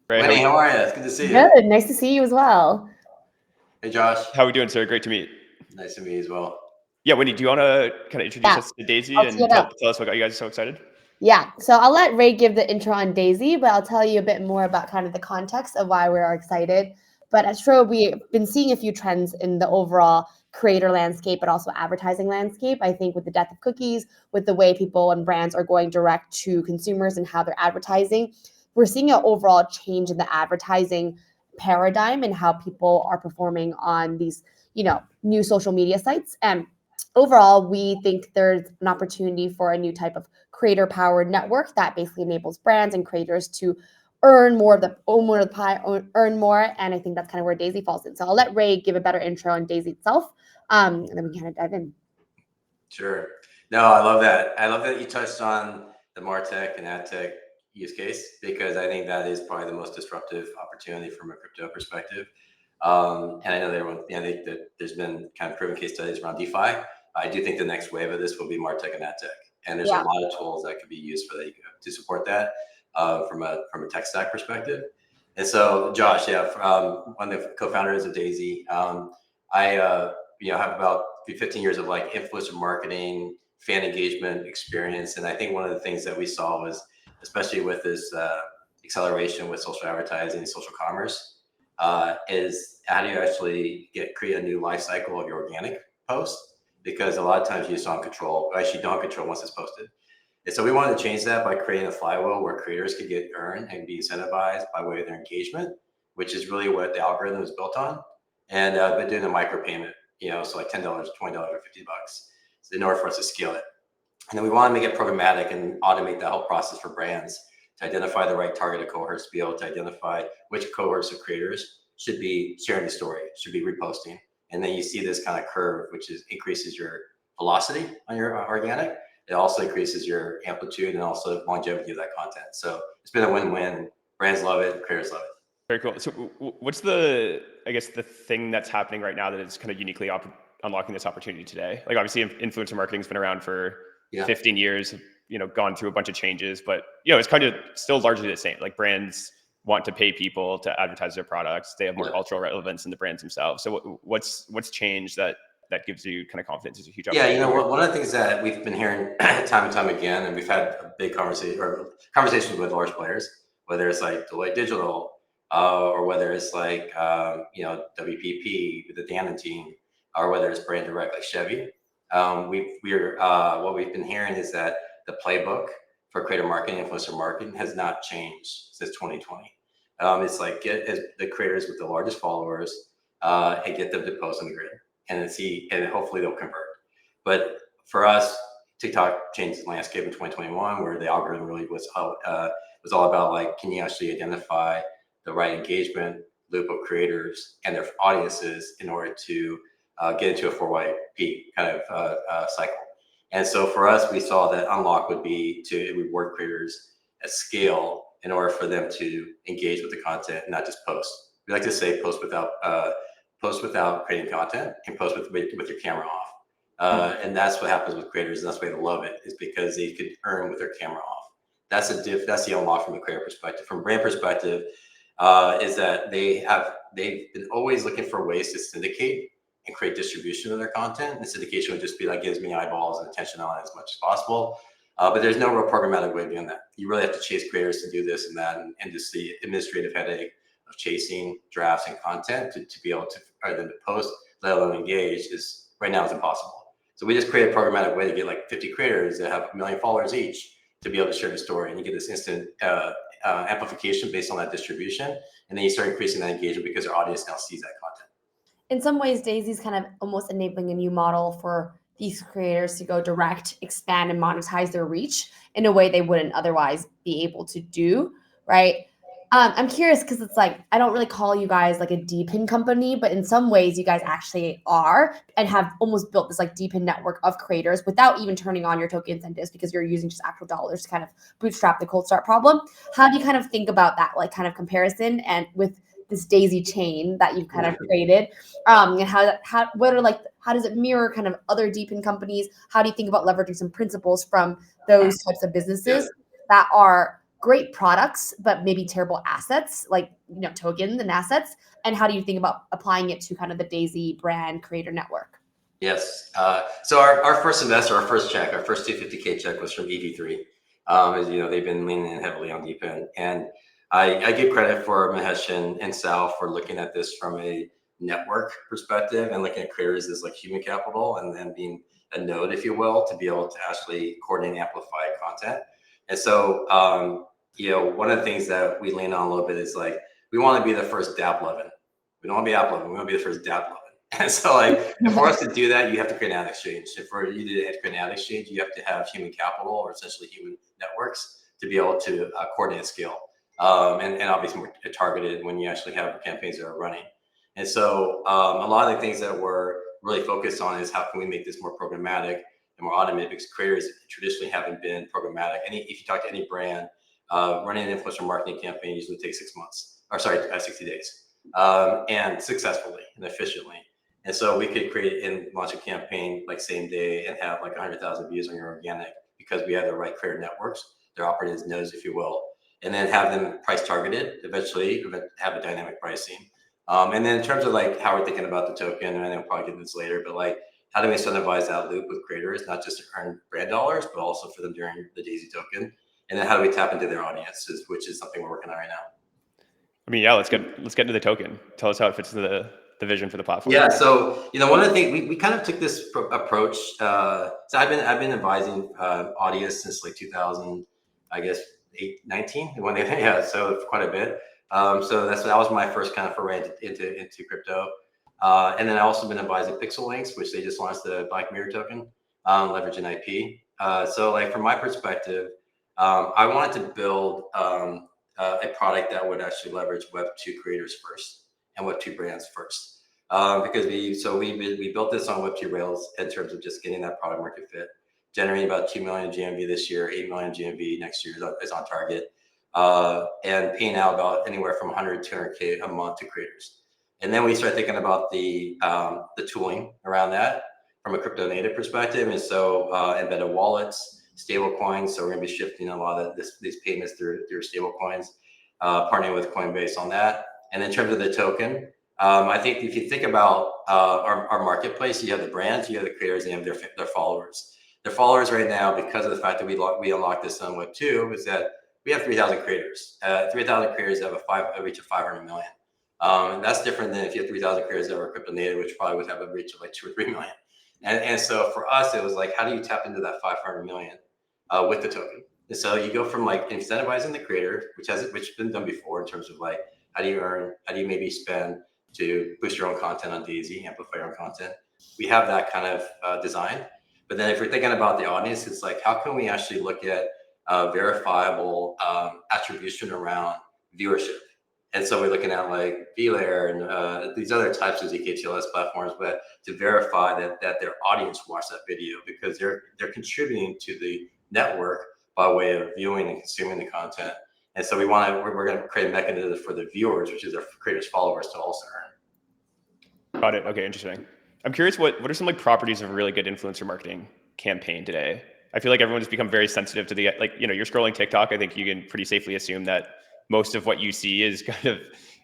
Ray, Winnie, how are you? It's good to see you. Good. Nice to see you as well. Hey, Josh. how are we doing, sir? Great to meet. Nice to meet you as well. Yeah, Wendy, do you want to kind of introduce Yeah, us to Daisy I'll tee and it tell up. us what got you guys so excited? Yeah, so I'll let Ray give the intro on Daisy, but I'll tell you a bit more about kind of the context of why we're excited. But as Tro, we've been seeing a few trends in the overall creator landscape, but also advertising landscape. I think with the death of cookies, with the way people and brands are going direct to consumers and how they're advertising, we're seeing an overall change in the advertising paradigm and how people are performing on these, new social media sites. And overall, we think there's an opportunity for a new type of creator powered network that basically enables brands and creators to earn more of the own more of the pie, earn more. And I think that's kind of where Daisy falls in. So I'll let Ray give a better intro on Daisy itself, and then we can kind of dive in. Sure. No, I love that. I love that you touched on the MarTech and AdTech use case because I think that is probably the most disruptive opportunity from a crypto perspective. And I know that everyone, I think that there's been kind of proven case studies around DeFi. I do think the next wave of this will be MarTech and AdTech, and there's a Yeah. lot of tools that could be used for that to support that from a tech stack perspective. And so, Josh, yeah, one of the co-founders of Daisy, I have about 15 years of like influencer marketing, fan engagement experience, and I think one of the things that we saw was, especially with this acceleration with social advertising and social commerce, is how do you actually create a new life cycle of your organic post? Because a lot of times you just don't control, or actually don't control once it's posted. And so we wanted to change that by creating a flywheel where creators could get earned and be incentivized by way of their engagement, which is really what the algorithm is built on. And but doing a micropayment, so like $10, $20, or $50, in order for us to scale it. And then we want to make it programmatic and automate the whole process for brands to identify the right targeted cohorts, to be able to identify which cohorts of creators should be sharing the story, should be reposting. And then you see this kind of curve, which increases your velocity on your organic. It also increases your amplitude and also longevity of that content. So it's been a win-win. Brands love it, creators love it. Very cool. So what's I guess the thing that's happening right now that is kind of uniquely unlocking this opportunity today? Like obviously influencer marketing has been around for 15 years, gone through a bunch of changes, but it's kind of still largely the same. Like brands want to pay people to advertise their products. They have more cultural relevance than the brands themselves. So what's changed that gives you kind of confidence is a huge opportunity? Yeah, one of the things that we've been hearing time and time again, and we've had a big conversations with large players, whether it's like Deloitte Digital, or whether it's like WPP, the Dannon team, or whether it's brand direct like Chevy. What we've been hearing is that the playbook for creator marketing, influencer marketing has not changed since 2020. It's like get the creators with the largest followers and get them to post on the grid and hopefully they'll convert. But for us, TikTok changed the landscape in 2021, where the algorithm really was all about like, can you actually identify the right engagement loop of creators and their audiences in order to get into a 4YP kind of cycle. And so for us, we saw that unlock would be to reward creators at scale in order for them to engage with the content and not just post. We like to say post without creating content and post with your camera off. And that's what happens with creators, and that's why they love it, is because they could earn with their camera off. That's the unlock from a creator perspective. From a brand perspective, is that they've been always looking for ways to syndicate and create distribution of their content. And syndication would just be like, get as many eyeballs and attention on it as much as possible. But there's no real programmatic way of doing that. You really have to chase creators to do this and that, and just the administrative headache of chasing drafts and content to be able to, or them to post, let alone engage, is right now is impossible. So we just create a programmatic way to get like 50 creators that have 1 million followers each to be able to share the story, and you get this instant amplification based on that distribution, and then you start increasing that engagement because your audience now sees that content. In some ways, Daisy's kind of almost enabling a new model for these creators to go direct, expand, and monetize their reach in a way they wouldn't otherwise be able to do, right? I'm curious because it's like, I don't really call you guys like a DPIN company, but in some ways you guys actually are and have almost built this like DPIN network of creators without even turning on your token incentives because you're using just actual dollars to kind of bootstrap the cold start problem. How do you kind of think about that like kind of comparison and with this Daisy chain that you've kind of created, and how does it mirror kind of other DPIN companies? How do you think about leveraging some principles from those types of businesses that are great products, but maybe terrible assets, like, tokens and assets? And how do you think about applying it to kind of the Daisy brand creator network? Yes. So our first investor, our first check, our first 250K check was from EV3. As you know, they've been leaning in heavily on DeepIn. And I give credit for Mahesh and Sal for looking at this from a network perspective and looking at creators as like human capital and then being a node, if you will, to be able to actually coordinate and amplify content. And so, one of the things that we lean on a little bit is like, we want to be the first dApp lovin'. We don't want to be app lovin', we want to be the first dApp lovin'. And so like, for us to do that, you have to create an ad exchange. If for you to create an ad exchange, you have to have human capital or essentially human networks to be able to coordinate scale. And obviously more targeted when you actually have campaigns that are running. And so a lot of the things that we're really focused on is how can we make this more programmatic and more automated, because creators traditionally haven't been programmatic. If you talk to any brand, running an influencer marketing campaign usually takes 60 days, and successfully and efficiently. And so we could create and launch a campaign like same day and have like 100,000 views on your organic because we have the right creator networks. They're operating as nodes, if you will, and then have them price targeted, eventually have a dynamic pricing. And then in terms of like how we're thinking about the token, and I'll probably get this later, but like how do we incentivize that loop with creators, not just to earn brand dollars, but also for them during the Daisy token? And then how do we tap into their audiences, which is something we're working on right now. I mean, yeah, let's get into the token. Tell us how it fits into the vision for the platform. Yeah, so one of the things we kind of took this approach. So I've been advising audience since like 2000, I guess 19 when so quite a bit. So that was my first kind of foray into crypto. And then I also been advising Pixel Links, which they just launched the Black Mirror token, leveraging IP. So like from my perspective, I wanted to build a product that would actually leverage Web2 creators first and Web2 brands first. Because we built this on Web2 Rails in terms of just getting that product market fit, generating about 2 million GMV this year, 8 million GMV next year is on target, and paying out about anywhere from 100 to 200K a month to creators. And then we start thinking about the tooling around that from a crypto native perspective. And so embedded wallets, stable coins. So we're going to be shifting a lot of these payments through stable coins, partnering with Coinbase on that. And in terms of the token, I think if you think about our marketplace, you have the brands, you have the creators, and you have their followers. Their followers right now, because of the fact that we unlocked this on Web2, is that we have 3,000 creators. 3,000 creators have a reach of 500 million. And that's different than if you have 3,000 creators that were crypto native, which probably would have a reach of like 2 or 3 million. And so for us, it was like, how do you tap into that 500 million with the token? And so you go from like incentivizing the creator, which has been done before in terms of like, how do you maybe spend to boost your own content on Daisy, amplify your own content. We have that kind of design. But then if we're thinking about the audience, it's like, how can we actually look at verifiable attribution around viewership? And so we're looking at like VLayer and these other types of zkTLS platforms, but to verify that their audience watched that video, because they're contributing to the network by way of viewing and consuming the content. And so we're going to create a mechanism for the viewers, which is our creators' followers, to also earn. Got it. Okay, interesting. I'm curious, what are some like properties of a really good influencer marketing campaign today? I feel like everyone's become very sensitive to you're scrolling TikTok. I think you can pretty safely assume that most of what you see is kind of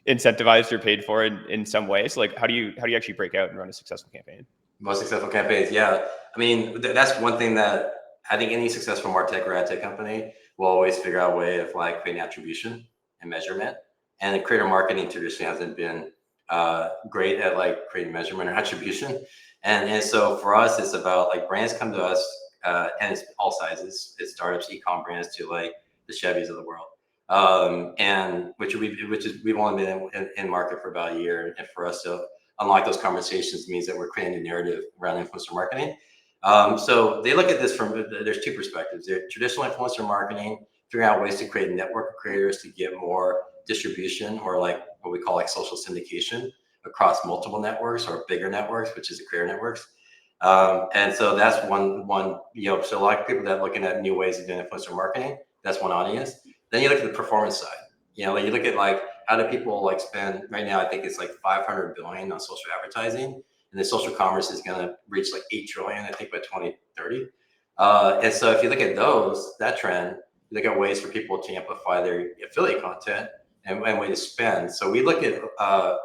incentivized or paid for in some way. So like, how do you actually break out and run a successful campaign? Most successful campaigns, yeah. I mean, that's one thing that I think any successful MarTech or ad tech company will always figure out a way of like creating attribution and measurement. And the creator marketing traditionally hasn't been great at like creating measurement or attribution. And so for us, it's about like brands come to us and it's all sizes. It's startups, e-com brands to like the Chevys of the world. And we've only been in market for about a year. And for us to unlock those conversations means that we're creating a narrative around influencer marketing. So they look at this there's two perspectives. There's traditional influencer marketing, figuring out ways to create a network of creators to get more distribution, or like what we call like social syndication across multiple networks or bigger networks, which is the creator networks. And so that's one, so a lot of people that are looking at new ways of doing influencer marketing, that's one audience. Then you look at the performance side. Like you look at like, how do people like spend right now? I think it's like 500 billion on social advertising, and the social commerce is going to reach like 8 trillion, I think, by 2030. And so if you look at that trend, look at ways for people to amplify their affiliate content and way to spend. So we look at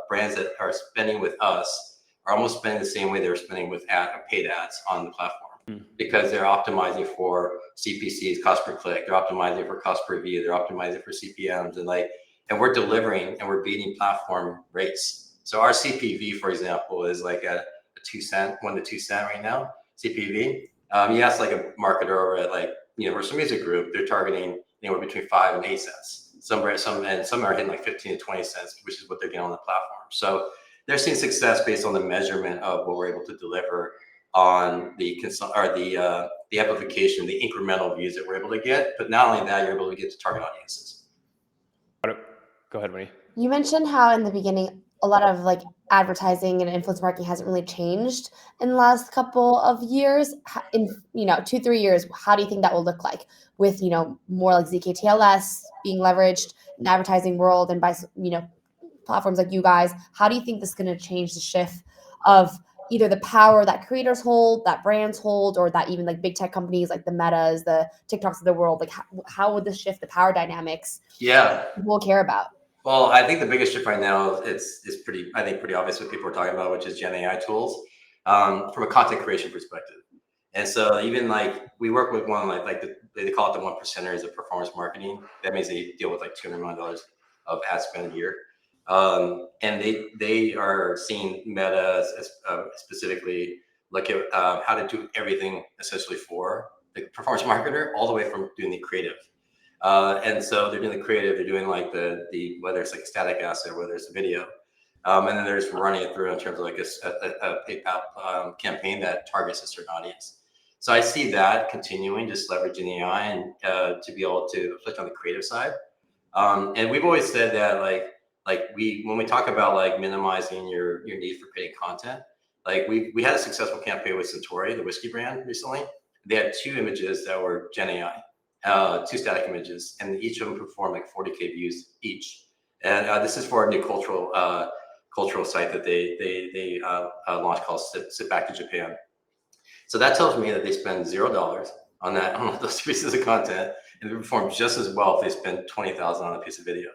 brands that are spending with us are almost spending the same way they were spending with paid ads on the platform, because they're optimizing for CPCs, cost per click, they're optimizing for cost per view, they're optimizing for CPMs, and we're delivering and we're beating platform rates. So our CPV, for example, is like a 2 cent, 1 to 2 cent right now, CPV. You ask like a marketer over at like Universal Music Group, they're targeting anywhere between 5 and 8 cents. Some are hitting like 15 to 20 cents, which is what they're getting on the platform. So they're seeing success based on the measurement of what we're able to deliver on the amplification, the incremental views that we're able to get. But not only that, you're able to get to target audiences. Go ahead, Winnie. You mentioned how in the beginning, a lot of like advertising and influence marketing hasn't really changed in the last couple of years. In 2-3 years, how do you think that will look like with more like ZKTLS being leveraged in the advertising world and by platforms like you guys? How do you think this is going to change the shift of either the power that creators hold, that brands hold, or that even like big tech companies like the Metas, the TikToks of the world? Like how would this shift the power dynamics? Yeah, people care about? Well, I think the biggest shift right now is pretty obvious what people are talking about, which is Gen AI tools from a content creation perspective. And so even like we work with one they call it the 1%ers of performance marketing. That means they deal with like $200 million of ad spend a year. And they are seeing Meta specifically look at how to do everything essentially for the performance marketer, all the way from doing the creative. And so they're doing the creative, they're doing like the whether it's like a static asset, whether it's a video, and then they're just running it through in terms of like a PayPal campaign that targets a certain audience. So I see that continuing, just leveraging AI and to be able to reflect on the creative side. And we've always said that when we talk about like minimizing your need for creating content, like we had a successful campaign with Centauri, the whiskey brand, recently. They had 2 images that were Gen AI. 2 static images, and each of them performed like 40K views each. And this is for a new cultural site that they launched called Sit Back to Japan. So that tells me that they spend $0 on those pieces of content, and they perform just as well if they spend $20,000 on a piece of video.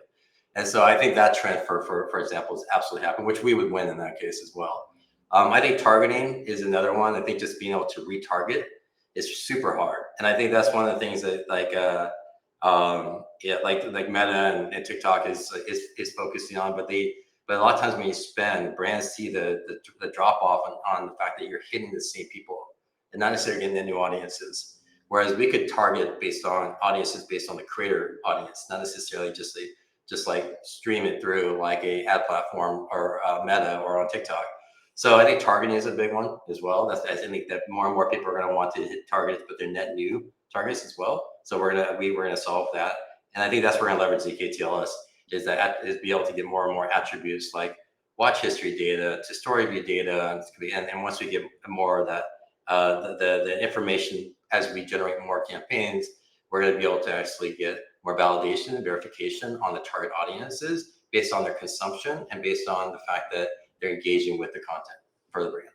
And so I think that trend, for example, is absolutely happening, which we would win in that case as well. I think targeting is another one. I think just being able to retarget is super hard, and I think that's one of the things that like Meta and TikTok is focusing on. But a lot of times when you spend, brands see the drop off on the fact that you're hitting the same people and not necessarily getting the new audiences. Whereas we could target based on audiences based on the creator audience, not necessarily just like stream it through like a ad platform or Meta or on TikTok. So I think targeting is a big one as well. I think that more and more people are going to want to hit targets, but they're net new targets as well. So we're gonna solve that, and I think that's where we're going to leverage ZKTLS is be able to get more and more attributes like watch history data to story view data, and once we get more of that, the information as we generate more campaigns, we're going to be able to actually get more validation and verification on the target audiences based on their consumption and based on the fact that they're engaging with the content for the brand.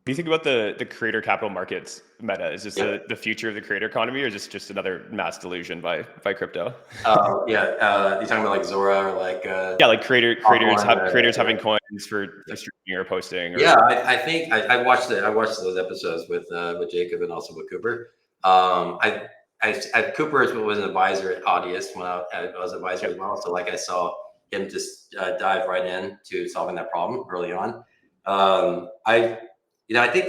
Do you think about the creator capital markets Meta? Is this the future of the creator economy, or is this just another mass delusion by crypto? You're talking about like Zora or like like creators having coins for streaming or posting. Or... Yeah, I think I watched those episodes with Jacob and also with Cooper. Cooper was an advisor at Audius when I was an advisor as well. So like I saw him just dive right in to solving that problem early on. I think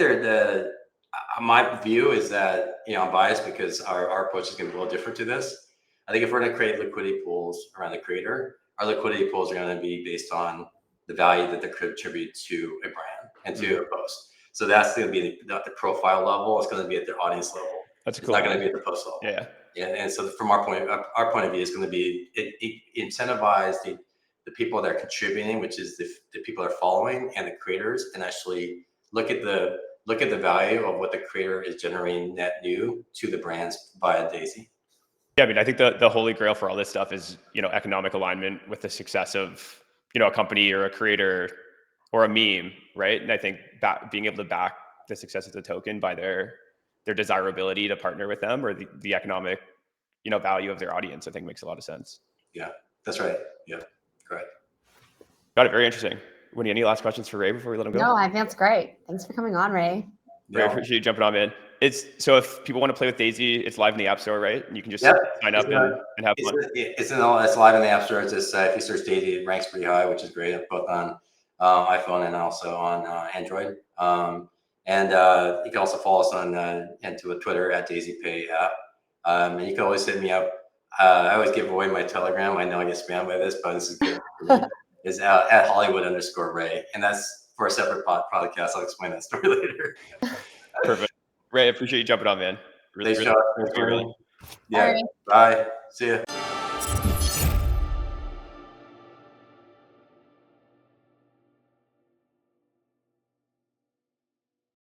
my view is that, I'm biased because our approach is going to be a little different to this. I think if we're going to create liquidity pools around the creator, our liquidity pools are going to be based on the value that they contribute to a brand and to a post. So that's going to be the profile level. It's going to be at their audience level. It's not going to be at the post level. Yeah. And so from our point of view, it's going to be incentivize the people that are contributing, which is the people that are following, and the creators, and actually look at the value of what the creator is generating net new to the brands via Daisy. Yeah, I mean, I think the holy grail for all this stuff is, economic alignment with the success of, a company or a creator or a meme, right? And I think being able to back the success of the token by their desirability to partner with them, or the economic value of their audience, I think makes a lot of sense. Yeah, that's right. Yeah, correct. Got it. Very interesting. Winnie, any last questions for Ray before we let him go? No, I think that's great. Thanks for coming on, Ray. Ray, I appreciate you jumping on, man. So if people want to play with Daisy, it's live in the App Store, right? And you can just sign up and have fun. It's live in the App Store. It's just if you search Daisy, it ranks pretty high, which is great, both on iPhone and also on Android. And you can also follow us on Twitter at DaisyPay app. And you can always hit me up. I always give away my Telegram. I know I get spammed by this, but this is good. Is at Hollywood_Ray, and that's for a separate podcast. I'll explain that story later. Perfect. Ray, I appreciate you jumping on, man. Thanks, Josh. Really. Yeah. Right. Bye. See ya.